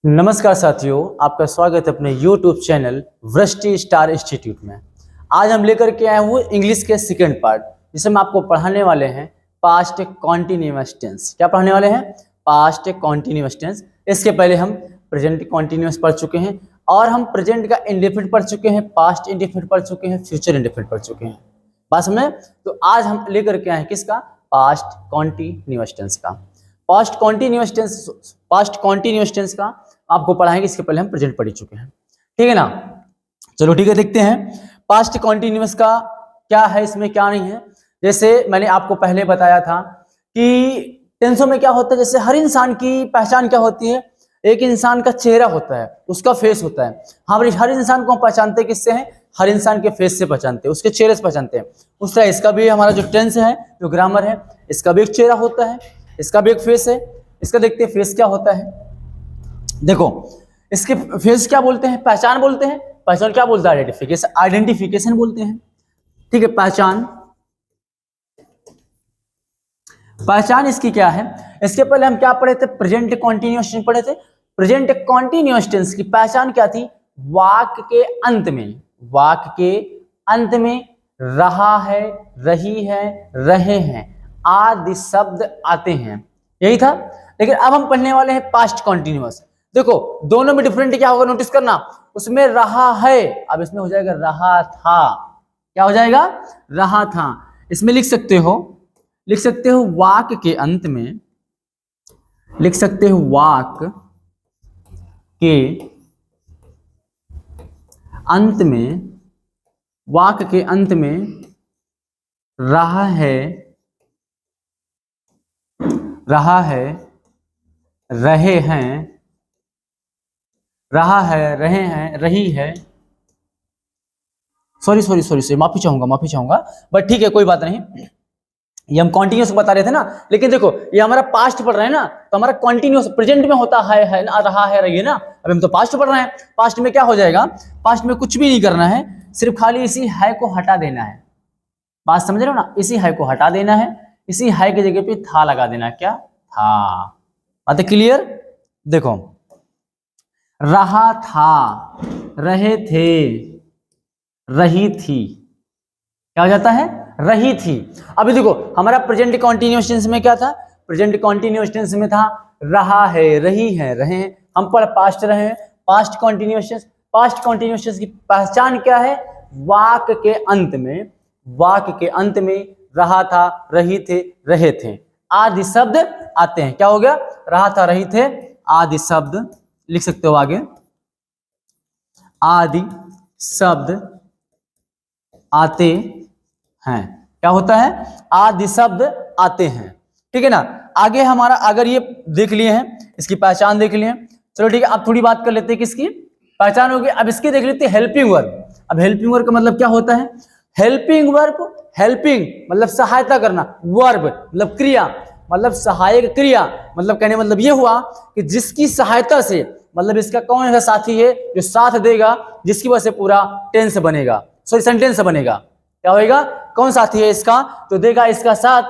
नमस्कार साथियों, आपका स्वागत है अपने YouTube चैनल वृष्टि स्टार इंस्टीट्यूट में। आज हम लेकर के आए हुए इंग्लिश के सेकंड पार्ट, जिसमें आपको पढ़ाने वाले हैं पास्ट कॉन्टिन्यूअस टेंस। क्या पढ़ाने वाले हैं? Past continuous tense. इसके पहले हम प्रेजेंट कॉन्टिन्यूअस पढ़ चुके हैं और हम प्रेजेंट का इंडेफिनिट पढ़ चुके हैं, पास्ट इंडेफिनिट पढ़ चुके हैं, फ्यूचर इंडेफिनिट पढ़ चुके हैं। बात समझे? तो आज हम लेकर के आए हैं किसका? पास्ट कॉन्टिन्यूअस टेंस का। पास्ट कॉन्टिन्यूअस टेंस का आपको पढ़ाएंगे। इसके पहले हम प्रेजेंट पढ़ चुके हैं, ठीक है ना। चलो ठीक है, देखते हैं पास्ट कॉन्टिन्यूअस का क्या है, इसमें क्या नहीं है। जैसे मैंने आपको पहले बताया था कि टेंसों में क्या होता है, जैसे हर इंसान की पहचान क्या होती है, एक इंसान का चेहरा होता है, उसका फेस होता है। हर इंसान को हम पहचानते हैं किससे हैं? हर इंसान के फेस से पहचानते हैं, उसके चेहरे से पहचानते हैं। उस तरह इसका भी हमारा जो टेंस है, जो ग्रामर है, इसका भी एक चेहरा होता है, इसका भी एक फेस है। इसका देखते हैं फेस क्या होता है। देखो, इसके फेस क्या बोलते हैं? पहचान बोलते हैं। पहचान क्या बोलता है? आइडेंटिफिकेशन बोलते हैं, ठीक है। पहचान इसकी क्या है? इसके पहले हम क्या पढ़े थे? प्रेजेंट कॉन्टिन्यूअस टेंस पढ़े थे। प्रेजेंट कॉन्टिन्यूअस टेंस की पहचान क्या थी? वाक्य के अंत में रहा है, रही है, रहे हैं आदि शब्द आते हैं, यही था। लेकिन अब हम पढ़ने वाले हैं पास्ट कॉन्टिन्यूअस। देखो, दोनों में डिफरेंट क्या होगा, नोटिस करना। उसमें रहा है, अब इसमें हो जाएगा रहा था। क्या हो जाएगा? रहा था। इसमें लिख सकते हो वाक्य के अंत में, लिख सकते हो वाक्य के अंत में रहा है, रहे हैं, रही है। सॉरी, माफी चाहूंगा, बट ठीक है, कोई बात नहीं। ये हम कॉन्टिन्यूअस बता रहे थे ना। लेकिन देखो, ये हमारा पास्ट पढ़ रहे हैं ना, तो हमारा कॉन्टिन्यूअस प्रेजेंट में होता है ना, रहा है, रही है ना। अभी हम तो पास्ट पढ़ रहे हैं। पास्ट में क्या हो जाएगा? पास्ट में कुछ भी नहीं करना है, सिर्फ खाली इसी है को हटा देना है। बात समझ रहे हो ना? इसी है को हटा देना है, इसी है की जगह पे था लगा देना। क्या? था। बात क्लियर? देखो, रहा था, रहे थे, रही थी। क्या हो जाता है? रही थी। अभी देखो, हमारा प्रेजेंट कॉन्टिन्यूअस टेंस में क्या था? प्रेजेंट कॉन्टिन्यूअस टेंस में था रहा है, रही है, रहे हैं। हम पर पास्ट रहे हैं। पास्ट कॉन्टिन्यूअस टेंस की पहचान क्या है? वाक्य के अंत में रहा था, रही थे, रहे थे आदि शब्द आते हैं। क्या हो गया? रहा था, रही थे आदि शब्द। लिख सकते हो आगे, आदि शब्द आते हैं। क्या होता है? आदि शब्द आते हैं, ठीक है ना। आगे हमारा, अगर ये देख लिए हैं, इसकी पहचान देख लिए हैं, चलो ठीक है। अब थोड़ी बात कर लेते हैं किसकी पहचान होगी। अब इसकी देख लेते हैं हेल्पिंग वर्ब। अब हेल्पिंग वर्ब का मतलब क्या होता है? हेल्पिंग मतलब सहायता करना, वर्ब मतलब क्रिया, मतलब सहायक क्रिया। मतलब कहने मतलब ये हुआ कि जिसकी सहायता से, मतलब इसका कौन सा साथी है जो साथ देगा, जिसकी वजह से पूरा टेंस बनेगा, सॉरी सेंटेंस बनेगा। क्या होगा? कौन साथी है इसका तो देगा इसका साथ,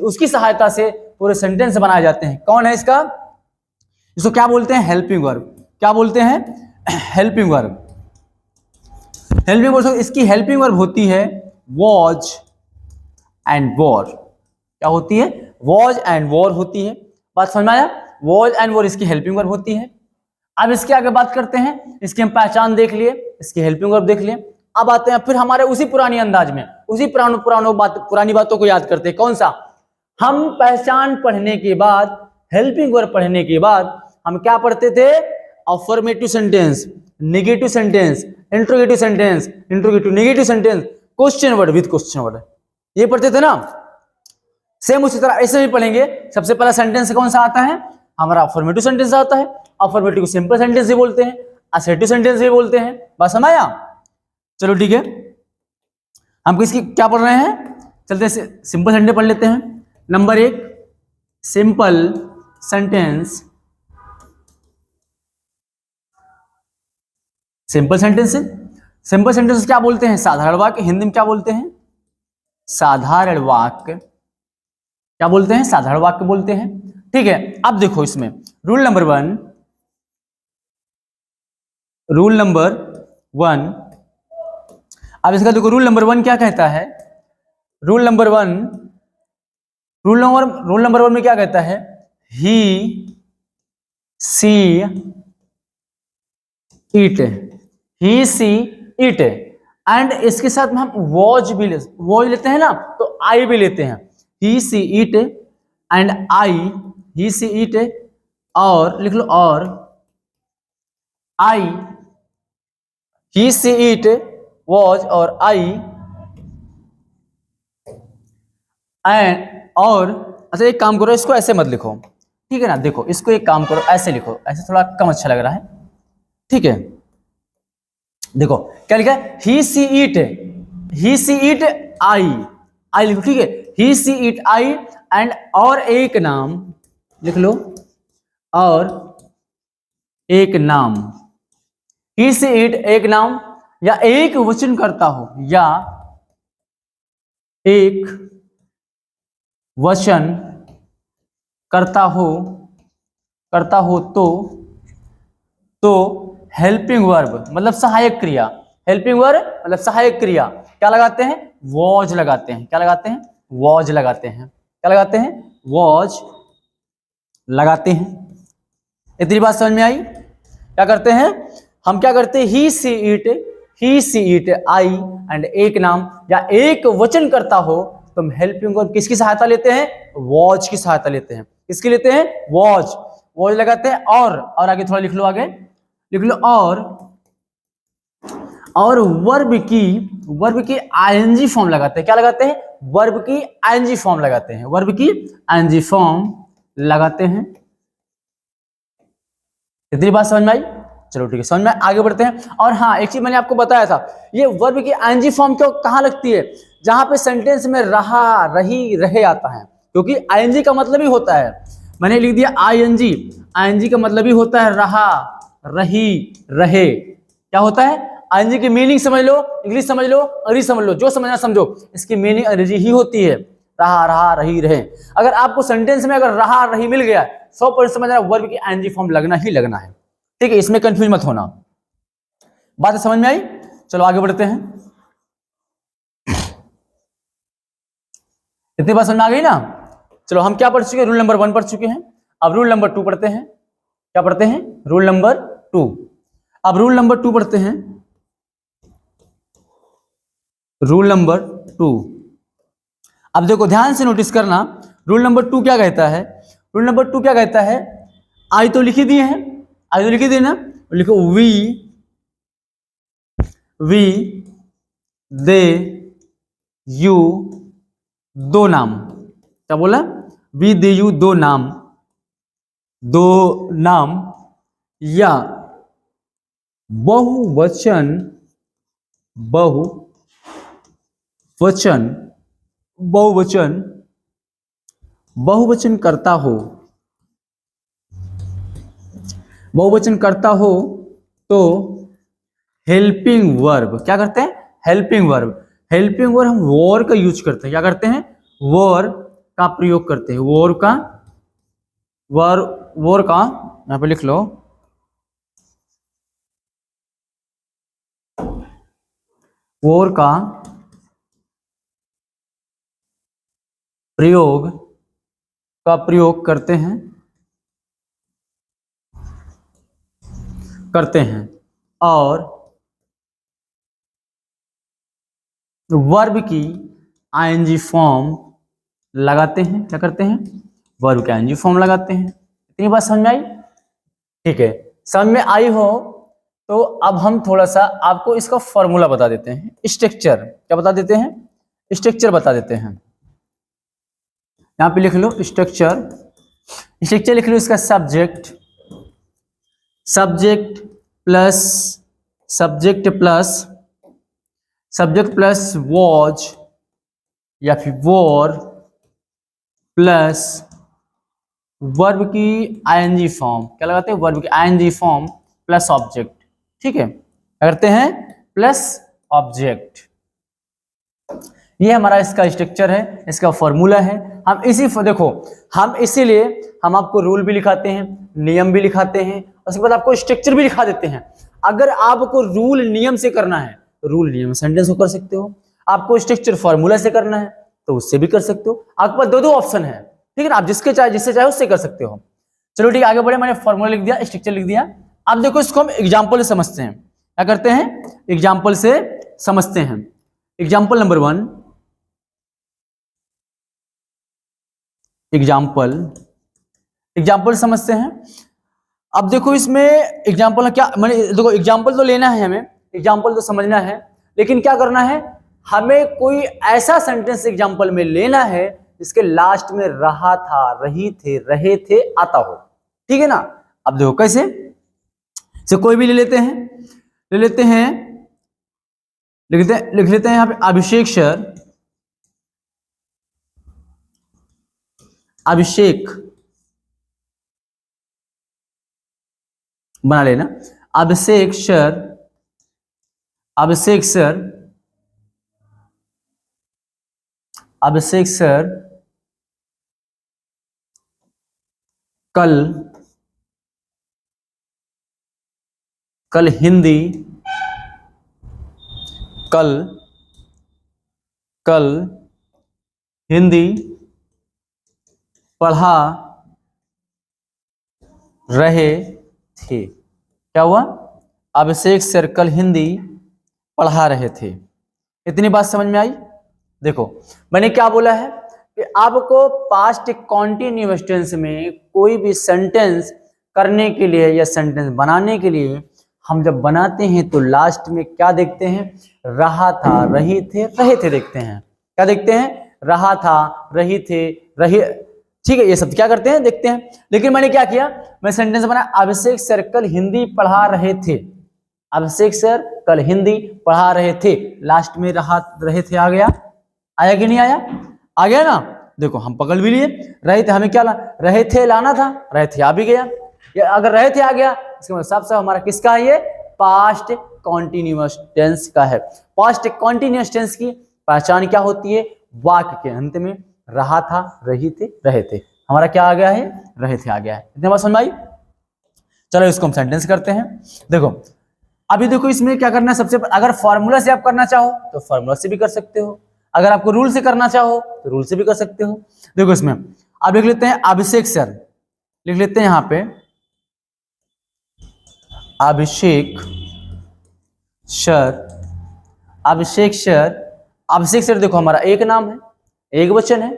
उसकी सहायता से पूरे सेंटेंस बनाए जाते हैं। कौन है इसका? इसको क्या बोलते हैं? Helping verb. क्या बोलते हैं? Helping verb. इसकी हेल्पिंग वर्ब होती है वॉज एंड वॉर। क्या होती है? वॉज एंड वॉर होती है। बात समझ में आया? वॉज एंड वॉर इसकी हेल्पिंग वर्ब होती है। अब इसके आगे बात करते हैं। इसकी हम पहचान देख लिए, इसकी हेल्पिंग वर्ब देख लिए। अब आते हैं फिर हमारे उसी पुरानी अंदाज में, उसी पुरानी बातों को याद करते हैं। कौन सा? हम पहचान पढ़ने के बाद, हेल्पिंग वर्ब पढ़ने के बाद हम क्या पढ़ते थे? Affirmative sentence, negative sentence, interrogative negative sentence, question word with question word, ये पढ़ते थे ना। सेम उसी तरह ऐसे भी पढ़ेंगे। सबसे पहला सेंटेंस कौन सा आता है? हमारा अफर्मेटिव सेंटेंस आता है। अफर्मेटिव को सिंपल सेंटेंस भी बोलते हैं, असर्टिव सेंटेंस भी बोलते हैं। बस समझ आया? चलो ठीक है, हम किसकी क्या पढ़ रहे हैं? चलते सिंपल सेंटेंस पढ़ लेते हैं। Number 1, simple sentence. Simple sentence क्या बोलते हैं? साधारण वाक्य। हिंदी में क्या बोलते हैं? साधारण वाक्य। क्या बोलते हैं? साधारण वाक्य बोलते हैं, ठीक है। अब देखो, इसमें रूल नंबर 1, रूल नंबर 1। अब इसका देखो रूल नंबर 1 क्या कहता है। रूल नंबर 1 में क्या कहता है, ही सी ईट, ही सी ईट, एंड इसके साथ में हम वॉच लेते हैं ना, तो आई भी लेते हैं। ही सी ईट एंड आई, ही सी ईट, और लिख लो, और आई, ही सी ईट वॉच, और आई एंड, और अच्छा एक काम करो, इसको ऐसे मत लिखो, ठीक है ना। देखो इसको एक काम करो, ऐसे लिखो, ऐसे थोड़ा कम अच्छा लग रहा है, ठीक है। देखो क्या लिखा है, ही सी ईट, ही सी ईट आई, आई लिखो, ठीक है, ही सी ईट आई, एंड और एक नाम लिख लो, और एक नाम, ही सी ईट एक नाम, या एक वचन करता हो, या एक वचन करता हो तो हेल्पिंग वर्ब मतलब सहायक क्रिया, हेल्पिंग वर्ब मतलब सहायक क्रिया क्या लगाते हैं, वॉज लगाते हैं। क्या लगाते हैं, वॉज लगाते हैं। क्या लगाते हैं, वॉज लगाते हैं। इतनी बात समझ में आई। क्या करते हैं हम, क्या करते हैं, ही सी ईट आई, एंड एक नाम या एक वचन करता हो, तो हम हेल्पिंग वर्ब किसकी सहायता लेते हैं, वॉज की सहायता लेते हैं। किसकी लेते हैं, वॉज लगाते हैं। और आगे थोड़ा लिख लो, आगे लिख लो, और वर्ब की आईएनजी फॉर्म लगाते हैं। क्या लगाते हैं, वर्ब की आईएनजी फॉर्म लगाते हैं, वर्ब की आईएनजी फॉर्म लगाते हैं। इतनी बात समझ में आई। चलो ठीक है, समझ में, आगे बढ़ते हैं। और हाँ, एक चीज मैंने आपको बताया था, ये वर्ब की आईएनजी फॉर्म क्यों कहाँ लगती है, जहां पे सेंटेंस में रहा, रही, रहे आता है, क्योंकि आईएनजी का मतलब ही होता है, मैंने लिख दिया आईएनजी का मतलब ही होता है रहा, रही, रहे। क्या होता है, आईएनजी की मीनिंग समझ लो, इंग्लिश समझ लो, अंग्रेजी समझ लो, जो समझना समझो, इसकी मीनिंग अंग्रेजी ही होती है, रहा, रहा, रही, रहे। अगर आपको सेंटेंस में अगर रहा, रही मिल गया, 100% समझना वर्ब की आईएनजी फॉर्म लगना ही लगना है, ठीक है, इसमें कंफ्यूज मत होना। बात समझ में आई। चलो आगे बढ़ते हैं। इतनी बात समझ में आ गई ना। चलो हम क्या पढ़ चुके हैं, रूल नंबर 1 पढ़ चुके हैं। अब रूल नंबर 2 पढ़ते हैं। क्या पढ़ते हैं, रूल नंबर 2। अब रूल नंबर 2 पढ़ते हैं। रूल नंबर 2, अब देखो ध्यान से नोटिस करना, रूल नंबर 2 क्या कहता है। रूल नंबर 2 क्या कहता है, आई तो लिखी दिए हैं, आई तो लिखी दिए ना, लिखो वी दे यू दो नाम। क्या बोला, वी दे यू दो नाम या बहुवचन करता हो तो हेल्पिंग वर्ब। क्या करते हैं, हेल्पिंग वर्ब हम वॉर का यूज करते हैं। क्या करते हैं, वॉर का प्रयोग करते हैं, वॉर का यहां पे लिख लो, वॉर का प्रयोग करते हैं और वर्ब की आईएनजी फॉर्म लगाते हैं। क्या करते हैं, वर्ब की आईएनजी फॉर्म लगाते हैं। इतनी बात समझ में आई, ठीक है। समझ में आई हो तो अब हम थोड़ा सा आपको इसका फॉर्मूला बता देते हैं, स्ट्रक्चर। क्या बता देते हैं, स्ट्रक्चर बता देते हैं। यहां पे लिख लो स्ट्रक्चर लिख लो, इसका सब्जेक्ट प्लस वॉज या फिर वॉर प्लस वर्ब की आईएनजी फॉर्म। क्या लगाते हैं, वर्ब की आईएनजी फॉर्म प्लस ऑब्जेक्ट, ठीक है। क्या करते हैं, प्लस ऑब्जेक्ट। ये हमारा इसका स्ट्रक्चर है, इसका फॉर्मूला है। हम इसीलिए हम आपको रूल भी लिखाते हैं, नियम भी लिखाते हैं, उसके बाद आपको स्ट्रक्चर भी लिखा देते हैं। अगर आपको रूल नियम से करना है तो रूल नियम सेंटेंस को कर सकते हो, आपको स्ट्रक्चर फॉर्मूला से करना है तो उससे भी कर सकते हो। आपके पास दो दो ऑप्शन है, ठीक है ना, आप जिससे चाहे उससे कर सकते हो। चलो ठीक है, आगे बढ़े। मैंने फॉर्मूला लिख दिया, स्ट्रक्चर लिख दिया। अब देखो इसको हम एग्जाम्पल से समझते हैं। क्या करते हैं, एग्जाम्पल से समझते हैं। एग्जाम्पल नंबर 1, एग्जाम्पल समझते हैं। अब देखो इसमें एग्जाम्पल क्या, मैंने देखो एग्जाम्पल तो लेना है, हमें एग्जाम्पल तो समझना है, लेकिन क्या करना है, हमें कोई ऐसा सेंटेंस एग्जाम्पल में लेना है जिसके लास्ट में रहा था, रही थे, रहे थे आता हो, ठीक है ना। अब देखो कैसे, से कोई भी ले लेते हैं, लिख लेते हैं यहाँ पे अभिषेक सर, अभिषेक बना लेना, अभिषेक सर कल हिंदी पढ़ा रहे थे। क्या हुआ, अभिषेक सर कल हिंदी पढ़ा रहे थे। इतनी बात समझ में आई। देखो मैंने क्या बोला है कि आपको पास्ट कॉन्टिन्यूअस टेंस में कोई भी सेंटेंस करने के लिए या सेंटेंस बनाने के लिए हम जब बनाते हैं तो लास्ट में क्या देखते हैं, रहा था, रही थे, रहे थे देखते हैं। क्या देखते हैं, रहा था, रही थे, रहे, ठीक है, ये सब क्या करते हैं, देखते हैं। लेकिन मैंने क्या किया, मैं सेंटेंस बनाया, अभिषेक सर कल हिंदी पढ़ा रहे थे, अभिषेक सर कल हिंदी पढ़ा रहे थे, लास्ट में रहे थे आ गया, आया कि नहीं आया, आ गया ना। देखो हम पकड़ भी लिए, रहे थे, हमें क्या रहे थे लाना था, रहे थे आ भी गया। या अगर रहे थे आ गया, इसका मतलब साफ साफ हमारा किसका है, ये पास्ट कॉन्टिन्यूअस टेंस का है। पास्ट कॉन्टिन्यूअस टेंस की पहचान क्या होती है, वाक्य के अंत में रहा था, रही थे, रहे थे, हमारा क्या आ गया है, रहे थे आ गया है। इतने बात समझ में आई। चलो इसको हम सेंटेंस करते हैं। देखो अभी देखो इसमें क्या करना है, सबसे अगर फॉर्मूला से आप करना चाहो तो फॉर्मूला से भी कर सकते हो, अगर आपको रूल से करना चाहो तो रूल से भी कर सकते हो। देखो इसमें अब लिख लेते हैं अभिषेक सर, लिख लेते हैं यहां पे अभिषेक सर, अभिषेक सर देखो हमारा एक नाम है, एक वचन है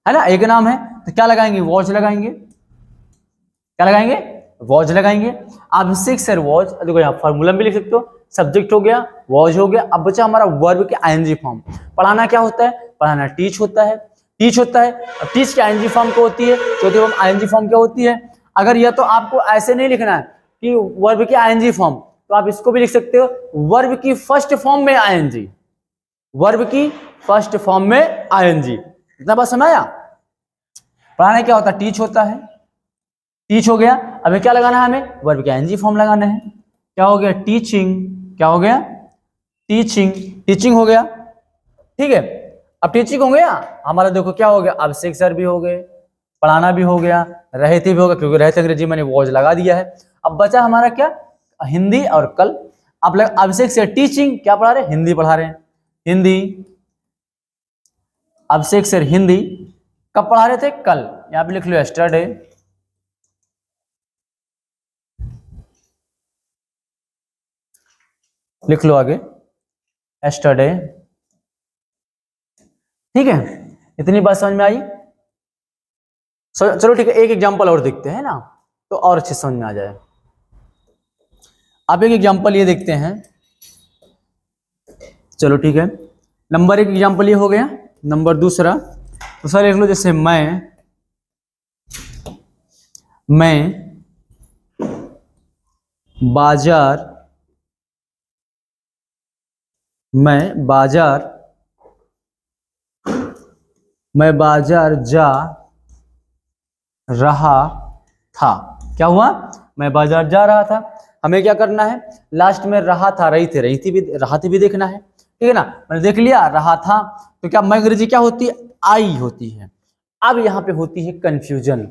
ना, एक नाम है, तो क्या लगाएंगे, वॉच लगाएंगे, क्या लगाएंगे, वॉच लगाएंगे। अभिषेक सर वॉच, देखो यहाँ फॉर्मूला भी लिख सकते हो, सब्जेक्ट हो गया, वॉच हो गया। अब बचा हमारा वर्ब के आईएनजी फॉर्म। पढ़ाना क्या होता है, पढ़ाना टीच होता है, टीच की आईएनजी फॉर्म क्या होती है, चौथी फॉर्म आईएनजी फॉर्म क्या होती है। अगर यह तो आपको ऐसे नहीं लिखना है कि वर्ब की आईएनजी फॉर्म, तो आप इसको भी लिख सकते हो वर्ब की फर्स्ट फॉर्म में आईएनजी, वर्ब की फर्स्ट फॉर्म में आईएनजी। इतना बात समझ आया। पढ़ाना क्या होता है, टीच होता है, टीच हो गया। अभी क्या लगाना है, हमें वर्ब का एनजी फॉर्म लगाना है। क्या हो गया, टीचिंग, क्या हो गया, टीचिंग हो गया, ठीक है। अब टीचिंग हो गया हमारा, देखो क्या हो गया, अभिषेक सर भी हो गए, पढ़ाना भी हो गया, रहे थे भी होगा, क्योंकि रहे थे अंग्रेजी मैंने वॉच लगा दिया है। अब बचा हमारा क्या, हिंदी और कल। अब अभिषेक सर टीचिंग, क्या पढ़ा रहे, हिंदी पढ़ा रहे हैं, हिंदी, अभिषेक सर हिंदी कब पढ़ा रहे थे, कल। यहां पे लिख लो यस्टरडे, लिख लो आगे यस्टरडे, ठीक है। इतनी बात समझ में आई। चलो ठीक है, एक एग्जांपल और देखते हैं ना, तो और अच्छे समझ में आ जाए। अब एक एग्जांपल ये देखते हैं, चलो ठीक है। नंबर एक एग्जांपल ये हो गया। नंबर दूसरा लिख लो, जैसे मैं बाजार जा रहा था। क्या हुआ, मैं बाजार जा रहा था। हमें क्या करना है, लास्ट में रहा था, रही थी भी देखना है, ठीक है ना। मैंने देख लिया रहा था, तो क्या मैं अंग्रेजी क्या होती है, आई होती है। अब यहां पे होती है कंफ्यूजन,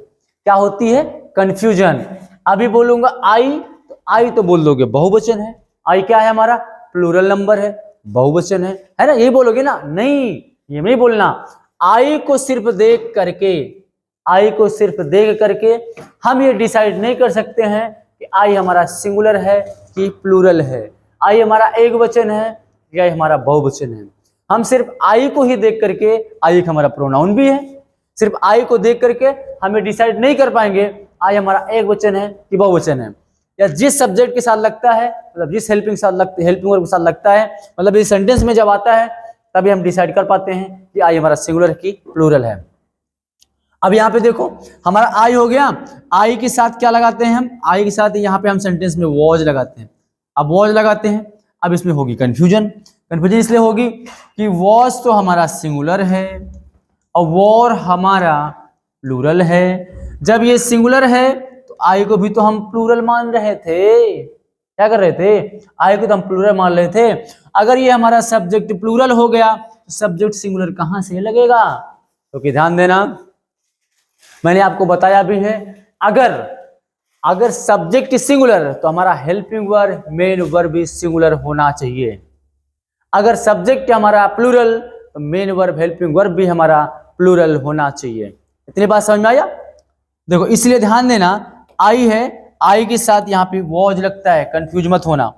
क्या होती है, कंफ्यूजन। अभी बोलूंगा आई तो बोल दोगे बहुवचन है, आई क्या है हमारा, प्लूरल नंबर है, बहुवचन है ना, यही बोलोगे ना, नहीं ये नहीं बोलना। आई को सिर्फ देख करके, आई को सिर्फ देख करके हम ये डिसाइड नहीं कर सकते हैं कि आई हमारा सिंगुलर है कि प्लूरल है, आई हमारा एक वचन है या हमारा बहुवचन है। हम सिर्फ आई को ही देख करके, आई एक हमारा प्रोनाउन भी है, सिर्फ आई को देख करके हमें डिसाइड नहीं कर पाएंगे आई हमारा एक वचन है कि बहुवचन है, या जिस सब्जेक्ट के साथ लगता है, मतलब जिस हेल्पिंग वर्ब के साथ लगता है, मतलब इस सेंटेंस में जब आता है तभी हम डिसाइड कर पाते हैं कि आई हमारा सिंगुलर की प्लूरल है। अब यहाँ पे देखो हमारा आई हो गया, आई के साथ क्या लगाते हैं हम, आई के साथ यहाँ पे हम सेंटेंस में वॉज लगाते हैं। अब वॉज लगाते हैं, अब इसमें होगी कंफ्यूजन, कंफ्यूजन इसलिए होगी कि वॉज तो हमारा सिंगुलर है और वॉर हमारा प्लूरल है। जब ये सिंगुलर है तो आई को भी तो हम प्लूरल मान रहे थे, क्या कर रहे थे, आई को तो हम प्लूरल मान रहे थे। अगर ये हमारा सब्जेक्ट प्लूरल हो गया तो सब्जेक्ट सिंगुलर कहां से लगेगा, तो कि ध्यान देना, मैंने आपको बताया भी है, अगर सब्जेक्ट सिंगुलर तो हमारा हेल्पिंग वर्ब मेन वर्ब भी सिंगुलर होना चाहिए। अगर सब्जेक्ट हमारा प्लूरल तो मेन वर्ब हेल्पिंग वर्ब भी हमारा प्लूरल होना चाहिए। इतनी बात समझ में आया। देखो इसलिए ध्यान देना, आई है, आई के साथ यहाँ पे वॉज लगता है, कंफ्यूज मत होना,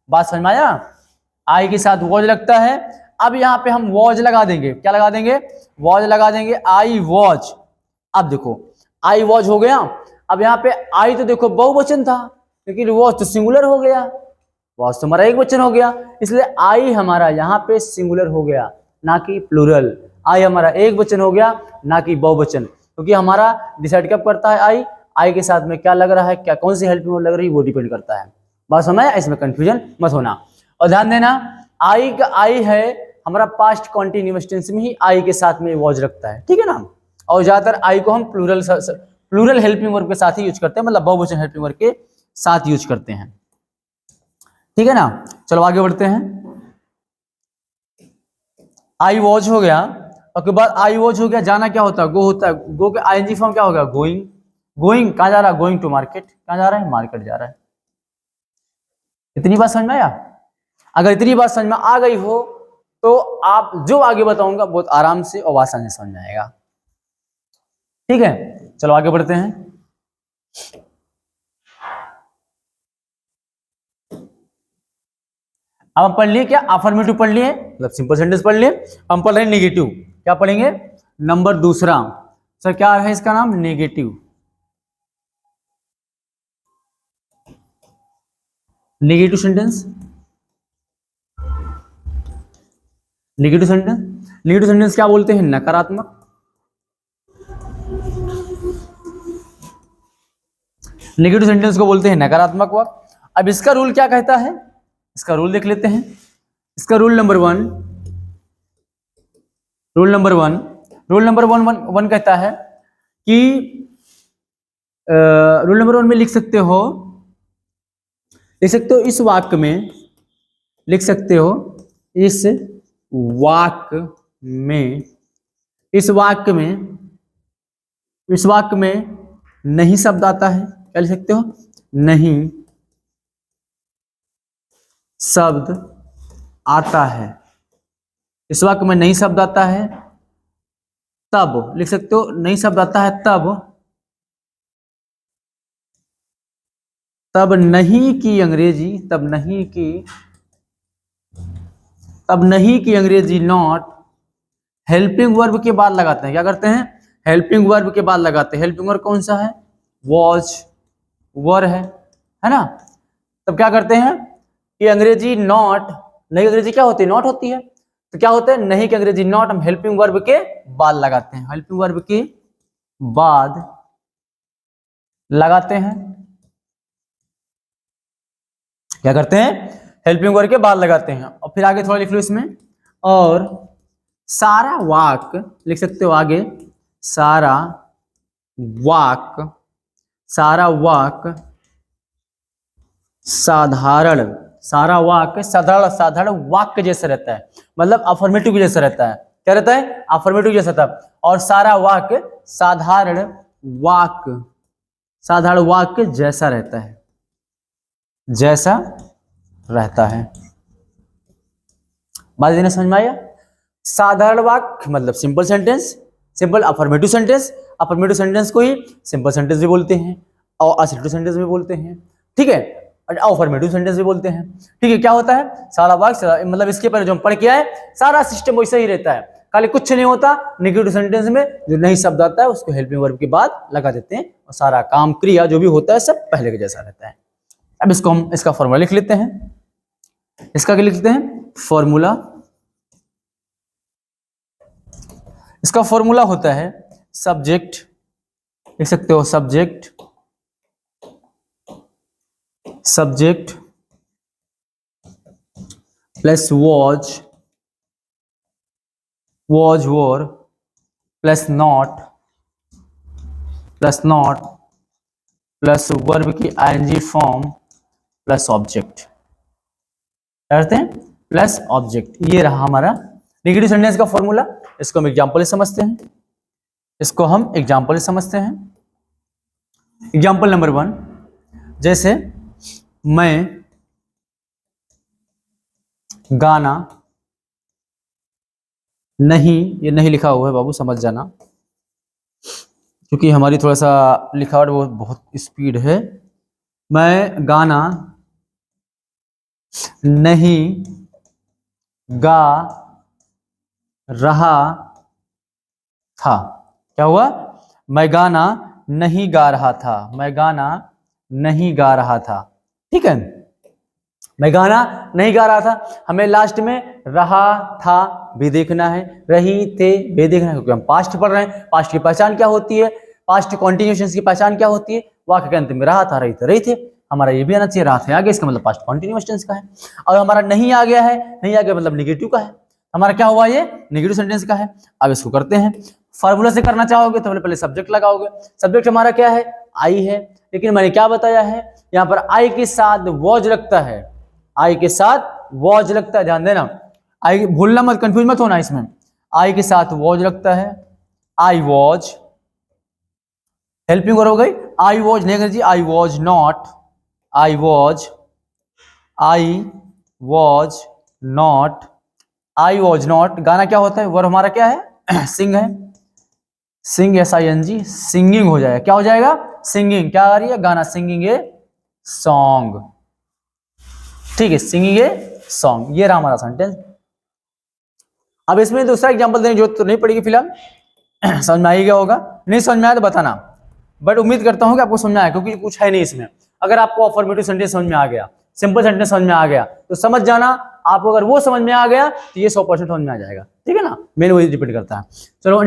बात समझ में आया, आई के साथ वॉज लगता है। अब यहाँ पे हम वॉज लगा देंगे, क्या लगा देंगे, वॉज लगा देंगे, आई वॉज। अब देखो आई वॉज हो गया, अब यहाँ पे आई तो देखो बहुवचन था लेकिन वॉज तो सिंगुलर हो गया, वॉज तो हमारा एक वचन हो गया, इसलिए आई हमारा यहाँ पे सिंगुलर हो गया ना कि प्लूरल। आई हमारा एक वचन हो गया ना कि बहुवचन, क्योंकि हमारा डिसाइड कब करता है आई के साथ में क्या लग रहा है, क्या कौन सी हेल्पिंग वर्ब लग रही है वो डिपेंड करता है। बात समझ में, इसमें कंफ्यूजन मत होना। और ध्यान देना आई का आई है हमारा पास्ट कॉन्टिन्यूअस टेंस में ही आई के साथ में वॉज रखता है, ठीक है ना। और ज्यादातर आई को हम प्लूरल हेल्पिंग वर्ब के साथ ही यूज करते हैं, मतलब बहुवचन हेल्पिंग वर्ब के साथ यूज करते हैं, ठीक है ना। चलो आगे बढ़ते हैं। आई वॉज हो गया, उसके बाद आई वॉज हो गया, जाना क्या होता है, गो होता है, गो के आईएनजी फॉर्म क्या होगा, गोइंग। गोइंग कहाँ जा रहा है, गोइंग टू मार्केट, कहाँ जा रहा है, मार्केट जा रहा है। इतनी बात समझ में आया। अगर इतनी बात समझ में आ गई हो तो आप जो आगे बताऊंगा बहुत आराम से और आसानी से समझ में आएगा, ठीक है। चलो आगे बढ़ते हैं। अब हम पढ़ लिए क्या, अफर्मेटिव पढ़ लिए, मतलब सिंपल सेंटेंस पढ़ लिए। हम पढ़ रहे हैं नेगेटिव, क्या पढ़ेंगे, नंबर दूसरा। सर क्या है इसका नाम, negative. Negative sentence, negative sentence, negative sentence क्या बोलते हैं, नकारात्मक। नेगेटिव सेंटेंस को बोलते हैं नकारात्मक वाक्य। अब इसका रूल क्या कहता है, इसका रूल देख लेते हैं। इसका rule number one, rule number one कहता है कि रूल नंबर वन में लिख सकते हो इस वाक्य में, लिख सकते हो इस वाक्य में नहीं शब्द आता है, क्या लिख सकते हो, नहीं शब्द आता है। इस वाक्य में नहीं शब्द आता है तब, लिख सकते हो नहीं शब्द आता है तब नहीं की अंग्रेजी, तब नहीं की अंग्रेजी नॉट हेल्पिंग वर्ब के बाद लगाते हैं। क्या करते हैं, हेल्पिंग वर्ब के बाद लगाते हैं। हेल्पिंग वर्ब कौन सा है, वॉज, वर है ना। तब क्या करते हैं कि अंग्रेजी नॉट, नहीं अंग्रेजी क्या होती है, नॉट होती है, तो क्या होता है, नहीं कि अंग्रेजी नॉट हम हेल्पिंग वर्ब के बाद लगाते हैं, हेल्पिंग वर्ब के बाद लगाते हैं। क्या करते हैं, हेल्पिंग वर्ब के बाद लगाते हैं। और फिर आगे थोड़ा लिख लो इसमें, और सारा वाक्य लिख सकते हो आगे, सारा वाक्य साधारण साधारण वाक्य जैसा रहता है, मतलब अफर्मेटिव जैसा रहता है। क्या रहता है, अफर्मेटिव जैसा था। और सारा वाक्य साधारण वाक्य जैसा रहता है, जैसा रहता है। बात देने समझ में आया? साधारण वाक्य मतलब simple sentence, simple affirmative sentence, affirmative sentence को ही सिंपल सेंटेंस भी बोलते हैं और असर्टिव सेंटेंस भी बोलते हैं, ठीक है, अफर्मेटिव सेंटेंस भी बोलते हैं, ठीक है। क्या होता है सारा वाक्य, मतलब इसके पहले जो हम पढ़ के आए सारा सिस्टम वैसा ही रहता है, खाली कुछ नहीं होता। नेगेटिव सेंटेंस में जो नई शब्द आता है उसको हेल्पिंग वर्ब के बाद लगा देते हैं और सारा काम क्रिया जो भी होता है सब पहले के जैसा रहता है। अब इसको हम इसका फॉर्मूला लिख लेते हैं। इसका क्या लिख लेते हैं? फॉर्मूला। इसका फॉर्मूला होता है सब्जेक्ट, लिख सकते हो subject, subject plus was, was war plus not, plus not plus verb की आईएनजी फॉर्म प्लस ऑब्जेक्ट, करते हैं प्लस ऑब्जेक्ट। ये रहा हमारा नेगेटिव सेंटेंस का फॉर्मूला। इसको हम एग्जांपल से समझते हैं, इसको हम एग्जांपल से समझते हैं। एग्जांपल नंबर 1, जैसे मैं गाना नहीं, ये नहीं लिखा हुआ है बाबू समझ जाना, क्योंकि हमारी थोड़ा सा लिखावट वो बहुत स्पीड है। मैं गाना नहीं गा रहा था। क्या हुआ? मैं गाना नहीं गा रहा था, मैं गाना नहीं गा रहा था, ठीक है। मैं गाना नहीं गा रहा था, हमें लास्ट में रहा था भी देखना है, रही थे भी देखना है, क्योंकि हम पास्ट पढ़ रहे हैं। पास्ट की पहचान क्या होती है? पास्ट कॉन्टिन्यूएशन की पहचान क्या होती है? वाक्य के अंत में रहा था, रही थे, रही थे। हमारा ये भी आना चाहिए, रहा था आगे, इसका मतलब पास्ट कॉन्टिन्यूअस टेंस का है। और हमारा नहीं आ गया है, नहीं आ गया मतलब निगेटिव का है, हमारा क्या हुआ? ये नेगेटिव सेंटेंस का है। अब इसको करते हैं। फार्मूला से करना चाहोगे तो पहले सब्जेक्ट लगाओगे। सब्जेक्ट हमारा क्या है? आई है, लेकिन मैंने क्या बताया है यहाँ पर आई के साथ वॉज लगता है, आई के साथ वॉज लगता है, ध्यान देना, आई भूलना मत, कंफ्यूज मत होना इसमें। आई के साथ वॉज लगता है, आई वॉज, हेल्पिंग वर्ब हो गई। आई वॉज नहीं जी, I was not, I was, I was not, I was not. गाना क्या होता है? वर्ब हमारा क्या है? सिंग है, सिंग SING, सिंगिंग हो जाएगा। क्या हो जाएगा? सिंगिंग। क्या आ रही है? गाना, सिंगिंग ए सॉन्ग, ठीक है, सिंगिंग ए सॉन्ग। ये रहा हमारा सेंटेंस। अब इसमें दूसरा एग्जांपल देने की जरूरत तो नहीं पड़ेगी फिलहाल, समझ में आ ही गया होगा। नहीं समझ में आया तो बताना, बट उम्मीद करता हूं कि आपको समझ में आया, क्योंकि कुछ है नहीं इसमें। अगर आपको अफर्मेटिव सेंटेंस समझ में आ गया, सिंपल सेंटेंस समझ में आ गया तो समझ जाना, आपको अगर वो समझ में आ गया तो ये 100% समझ में आ जाएगा, ठीक है ना। मेन वही डिपेंड करता है। चलो